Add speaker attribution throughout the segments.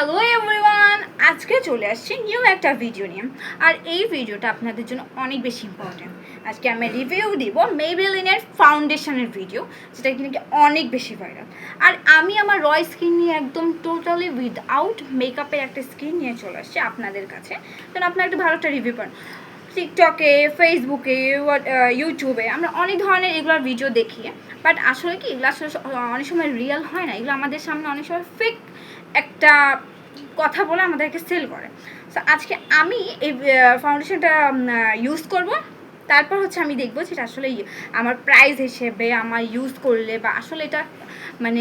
Speaker 1: Hello everyone, আজকে চলে আসছি নিউ একটা ভিডিও নিয়ে। আর এই ভিডিওটা আপনাদের জন্য অনেক বেশি ইম্পর্টেন্ট। আজকে আমি রিভিউ দিব মেবেলিনের ফাউন্ডেশনের ভিডিও, যেটা কিন্তু অনেক বেশি ভাইরাল। আর আমি আমার রয় স্কিন নিয়ে একদম টোটালি উইদাউট মেকআপের একটা স্কিন নিয়ে চলে আসছি আপনাদের কাছে, যেন আপনারা একটা ভালো একটা রিভিউ পান। টিকটকে, ফেসবুকে, ইউটিউবে আমরা অনেক ধরনের এগুলোর ভিডিও দেখি, বাট আসলে কি এগুলো আসলে অনেক সময় রিয়েল হয় না। এগুলো আমাদের সামনে অনেক সময় ফেক একটা কথা বলে আমাদেরকে সেল করে। সো আজকে আমি এই ফাউন্ডেশনটা ইউজ করব, তারপর হচ্ছে আমি দেখবো যেটা আসলে আমার প্রাইস হিসেবে আমার ইউজ করলে বা আসলে এটা মানে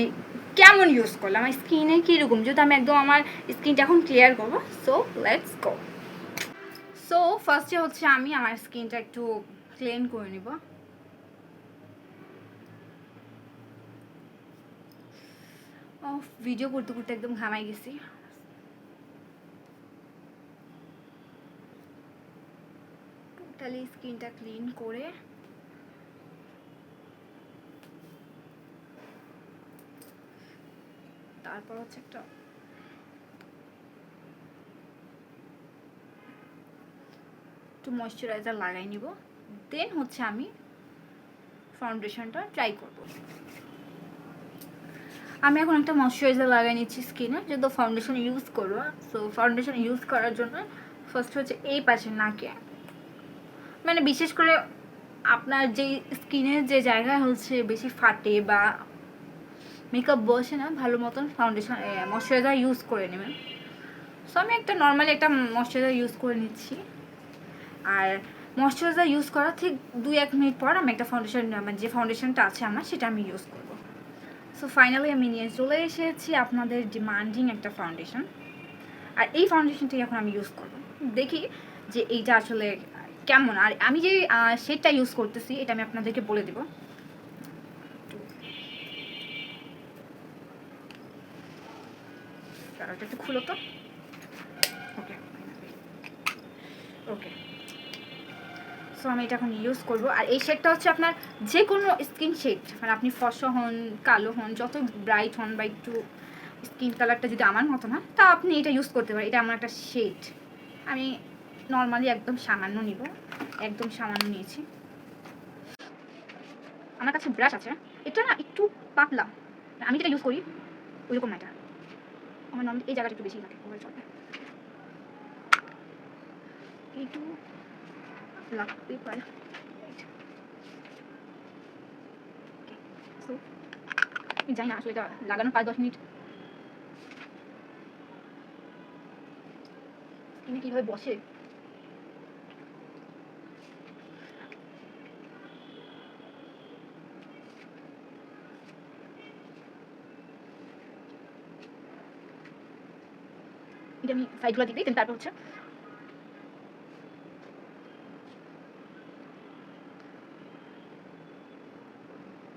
Speaker 1: কেমন ইউজ করলে আমার স্কিনে কীরকম, যেহেতু আমি একদম আমার স্কিনটা এখন ক্লিয়ার করবো। So let's go. সো ফার্স্টে হচ্ছে আমি আমার স্কিনটা একটু ক্লিন করে নিব। ভিডিও করতে করতে একদম ঘামাই গেছি। টোটালি স্কিনটা ক্লিন করে তারপর হচ্ছে একটু ময়শ্চারাইজার লাগাই নিব, দেন হচ্ছে আমি ফাউন্ডেশনটা ট্রাই করব। আমি এখন একটা ময়শ্চারাইজার লাগাই নিচ্ছি স্কিনে, যেহেতু ফাউন্ডেশন ইউজ করবো। সো ফাউন্ডেশন ইউজ করার জন্য ফার্স্ট হচ্ছে এই পাশে নাকে, মানে বিশেষ করে আপনার যেই স্কিনের যে জায়গায় হচ্ছে বেশি ফাটে বা মেকআপ বসে না ভালো মতন, ফাউন্ডেশন ময়শ্চারাইজার ইউজ করে নেবেন। সো আমি একটা নর্মালি একটা ময়শ্চারাইজার ইউজ করে নিচ্ছি। আর ময়শ্চারাইজার ইউজ করার ঠিক 2-1 মিনিট পর আমি একটা ফাউন্ডেশন, মানে যে ফাউন্ডেশনটা আছে আমার সেটা আমি ইউজ করব। সো ফাইনালি আমি নিয়ে চলে এসেছি আপনাদের ডিমান্ডিং একটা ফাউন্ডেশন। আর এই ফাউন্ডেশনটাই এখন আমি ইউজ করব, দেখি যে এইটা আসলে কেমন। আর আমি যে শেডটা ইউজ করতেছি এটা আমি আপনাদেরকে বলে দেব। এটা একটু খুলো তো। ওকে ওকে, সো আমি এটা এখন ইউজ করব। আর এই শেডটা হচ্ছে আপনার যে কোনো স্কিন শেড, মানে আপনি ফর্সা হন, কালো হন, যত ব্রাইট হন বা একটু স্কিন কালারটা যদি আমার মতো না, তা আপনি এটা ইউজ করতে পারেন। এটা আমার একটা শেড, আমি নর্মালি একদম সামান্য নিব, একদম সামান্য নিয়েছি। আমার কাছে ব্রাশ আছে, এটা না একটু পাতলা, আমি যেটা ইউজ করি ওইরকম না। এটা আমার নর্মালি এই জায়গাটা একটু বেশি লাগে, ওভার চলবে একটু লাগতে পারে। আমি জানি না আসলে এটা লাগানোর 5-10 মিনিট স্কিনে কীভাবে বসে। এটা আমি সাইডগুলো দিই, দেন তারপর হচ্ছে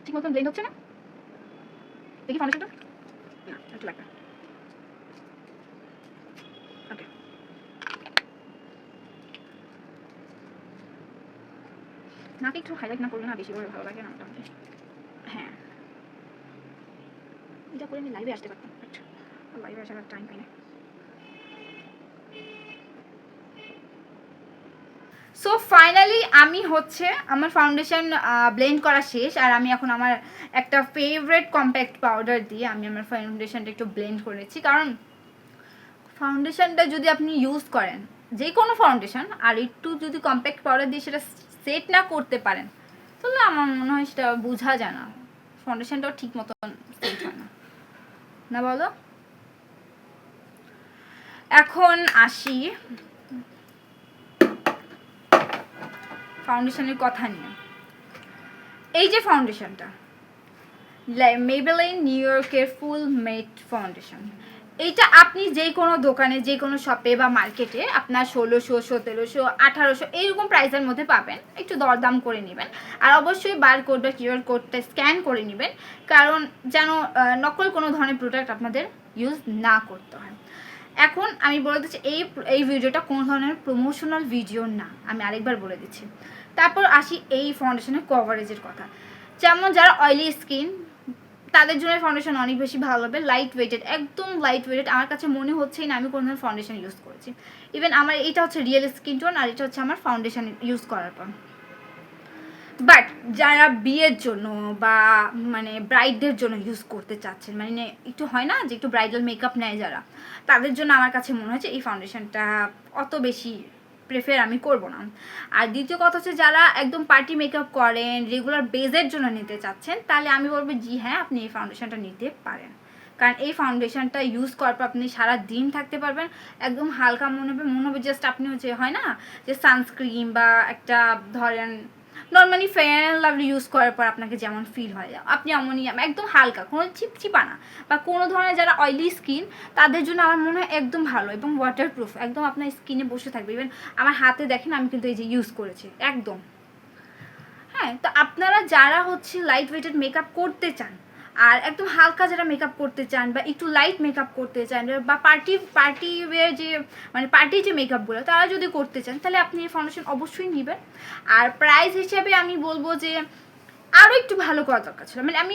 Speaker 1: ঠিক মতন ব্লেন্ড হচ্ছে না, দেখি ফাউন্ডেশনটা না একটু লাগবে। ওকে, নাকে একটু হাইলাইট না করলে না বেশি করে ভালো লাগে না মোটামুটি। হ্যাঁ, এটা করে আমি লাইভে আসতে পারতাম, আচ্ছা লাইভে আসার টাইম পাই না। সো ফাইনালি আমি হচ্ছে আমার ফাউন্ডেশন ব্লেন্ড করা শেষ। আর আমি এখন আমার একটা ফেভারিট কম্প্যাক্ট পাউডার দিয়ে আমি আমার ফাউন্ডেশনটা একটু ব্লেন্ড করেছি। কারণ ফাউন্ডেশনটা যদি আপনি ইউজ করেন, যে কোনো ফাউন্ডেশন, আর একটু যদি কম্প্যাক্ট পাউডার দিয়ে সেটা সেট না করতে পারেন, তাহলে আমার মনে হয় সেটা বোঝা যায় না, ফাউন্ডেশনটাও ঠিক মতন সেট হয় না, না বলো? এখন আসি ফাউন্ডেশনের কথা নিয়ে। এই যে ফাউন্ডেশনটা মেবেলিন নিউ ইয়র্কের ফুল মেট ফাউন্ডেশন, এইটা আপনি যে কোনো দোকানে, যে কোনো শপে বা মার্কেটে আপনার 1600, 1700, 1800 এইরকম প্রাইসের মধ্যে পাবেন। একটু দরদাম করে নেবেন। আর অবশ্যই বারকোড বা কিউআর কোডটা স্ক্যান করে নেবেন, কারণ যেন নকল কোনো ধরনের প্রোডাক্ট আপনাদের ইউজ না করতে হয়। এখন আমি বলে দিচ্ছি এই ভিডিওটা কোনো ধরনের প্রমোশনাল ভিডিও না, আমি আরেকবার বলে দিচ্ছি। তারপর আসি এই ফাউন্ডেশনের কভারেজের কথা। যেমন যারা অয়েলি স্কিন, তাদের জন্য ফাউন্ডেশন অনেক বেশি ভালো হবে, লাইট ওয়েটেড, একদম লাইট ওয়েটেড। আমার কাছে মনে হচ্ছেই না আমি কোনো ধরনের ফাউন্ডেশন ইউজ করেছি। ইভেন আমার এটা হচ্ছে রিয়েল স্কিন টোন, আর এটা হচ্ছে আমার ফাউন্ডেশন ইউজ করার পর। বাট যারা বিয়ের জন্য বা মানে ব্রাইডদের জন্য ইউজ করতে চাচ্ছেন, মানে একটু হয় না যে একটু ব্রাইডাল মেকআপ নেয় যারা, তাদের জন্য আমার কাছে মনে হচ্ছে এই ফাউন্ডেশনটা অত বেশি প্রেফার আমি করব না। আর দ্বিতীয় কথা হচ্ছে যারা একদম পার্টি মেকআপ করেন, রেগুলার বেজের জন্য নিতে চাচ্ছেন, তাহলে আমি বলবো জি হ্যাঁ, আপনি এই ফাউন্ডেশনটা নিতে পারেন। কারণ এই ফাউন্ডেশনটা ইউজ করার পর আপনি সারা দিন থাকতে পারবেন, একদম হালকা মনে হবে জাস্ট আপনি হচ্ছে হয় না যে সানস্ক্রিন বা একটা ধরেন normally fair and lovely use করার পর আপনাকে যেমন ফিল হয় আপনি এমনই একদম হালকা, কোনো চিপচিপা না, বা কোনো ধরনের যারা অয়েলি স্কিন তাদের জন্য আমার মনে হয় একদম ভালো এবং ওয়াটারপ্রুফ, একদম আপনার স্কিনে বসে থাকবে। ইভেন আমার হাতে দেখেন আমি কিন্তু এই যে ইউজ করেছি একদম। হ্যাঁ, তো আপনারা যারা হচ্ছে লাইট ওয়েটেড মেকআপ করতে চান আর একদম হালকা যারা মেকআপ করতে চান বা একটু লাইট মেকআপ করতে চান বা পার্টি ওয়্যার যে মানে পার্টির যে মেকআপগুলো তারা যদি করতে চান, তাহলে আপনি এই ফাউন্ডেশন অবশ্যই নেবেন। আর প্রাইস হিসেবে আমি বলবো যে আরও একটু ভালো করা দরকার ছিল। মানে আমি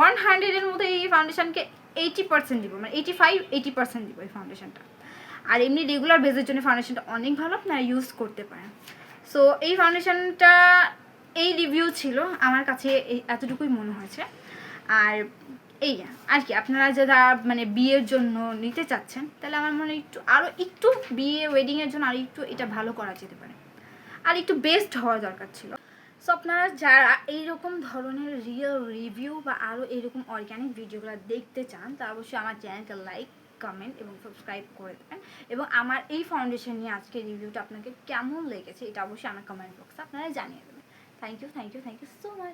Speaker 1: 100-এর মধ্যে এই ফাউন্ডেশনকে 80% দিব, মানে 85-80% দিব এই ফাউন্ডেশনটা। আর এমনি রেগুলার বেজের জন্য ফাউন্ডেশনটা অনেক ভালো, আপনারা ইউজ করতে পারেন। সো এই ফাউন্ডেশনটা এই রিভিউ ছিল, আমার কাছে এতটুকুই মনে হয়েছে। আর এই আর কি, আপনারা যারা মানে বিয়ের জন্য নিতে চাচ্ছেন, তাহলে আমার মনে আরও একটু বিয়ে ওয়েডিংয়ের জন্য আর একটু এটা ভালো করা যেতে পারে, আর একটু বেস্ট হওয়া দরকার ছিল। সো আপনারা যারা এইরকম ধরনের রিয়েল রিভিউ বা আরও এইরকম অর্গ্যানিক ভিডিওগুলো দেখতে চান, তা অবশ্যই আমার চ্যানেলকে লাইক, কমেন্ট এবং সাবস্ক্রাইব করে দেবেন। এবং আমার এই ফাউন্ডেশন নিয়ে আজকে রিভিউটা আপনাকে কেমন লেগেছে এটা অবশ্যই আমার কমেন্ট বক্সে আপনারা জানিয়ে দেবেন। Thank you so much.